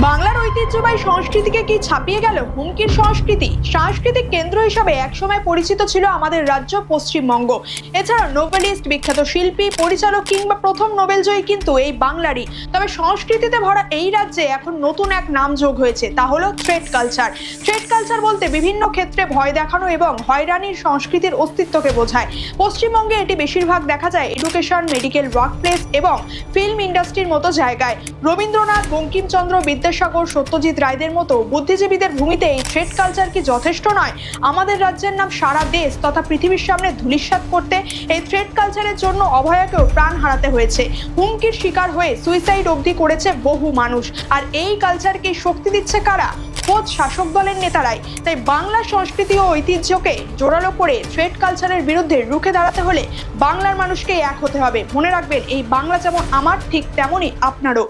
বাংলার ঐতিহ্যবাহী সংস্কৃতিকে কি ছাপিয়ে গেল হুমকির সংস্কৃতি? সাংস্কৃতিক কেন্দ্র হিসাবে একসময় পরিচিত ছিল আমাদের রাজ্য পশ্চিমবঙ্গ। এছাড়া নোবেলিস্ট, বিখ্যাত শিল্পী, পরিচালক কিংবা প্রথম নোবেলজয়ী কিন্তু এই বাংলারই। তবে সংস্কৃতিতে ভরা এই রাজ্যে এখন নতুন এক নাম যোগ হয়েছে, তা হলো থ্রেড কালচার। থ্রেড কালচার বলতে বিভিন্ন ক্ষেত্রে ভয় দেখানো এবং হয়রানির সংস্কৃতির অস্তিত্বকে বোঝায়। পশ্চিমবঙ্গে এটি বেশিরভাগ দেখা যায় এডুকেশন, মেডিকেল, ওয়ার্কপ্লেস এবং ফিল্ম ইন্ডাস্ট্রির মতো জায়গায়। রবীন্দ্রনাথ, বঙ্কিমচন্দ্র, বিদ্যাসাগর, সত্যজিৎ রায়দের মতো বুদ্ধিজীবীদের ভূমিতে এই থ্রেড কালচার কি যথেষ্ট নয়? আমাদের রাজ্যের নাম সারা দেশ তথা পৃথিবীর সামনে ধূলিসাৎ করতে এই থ্রেড কালচারের জন্য অভয়াকেও প্রাণ হারাতে হয়েছে। হুমকির শিকার হয়ে সুইসাইড অবধি করেছে বহু মানুষ। আর এই কালচারকে শক্তি দিচ্ছে কারা? খোদ শাসক দলের নেতারাই। তাই বাংলার সংস্কৃতি ও ঐতিহ্যকে জোরালো করে থ্রেড কালচারের বিরুদ্ধে রুখে দাঁড়াতে হলে বাংলার মানুষকে এক হতে হবে। মনে রাখবেন, এই বাংলা যেমন আমার, ঠিক তেমনই আপনারও।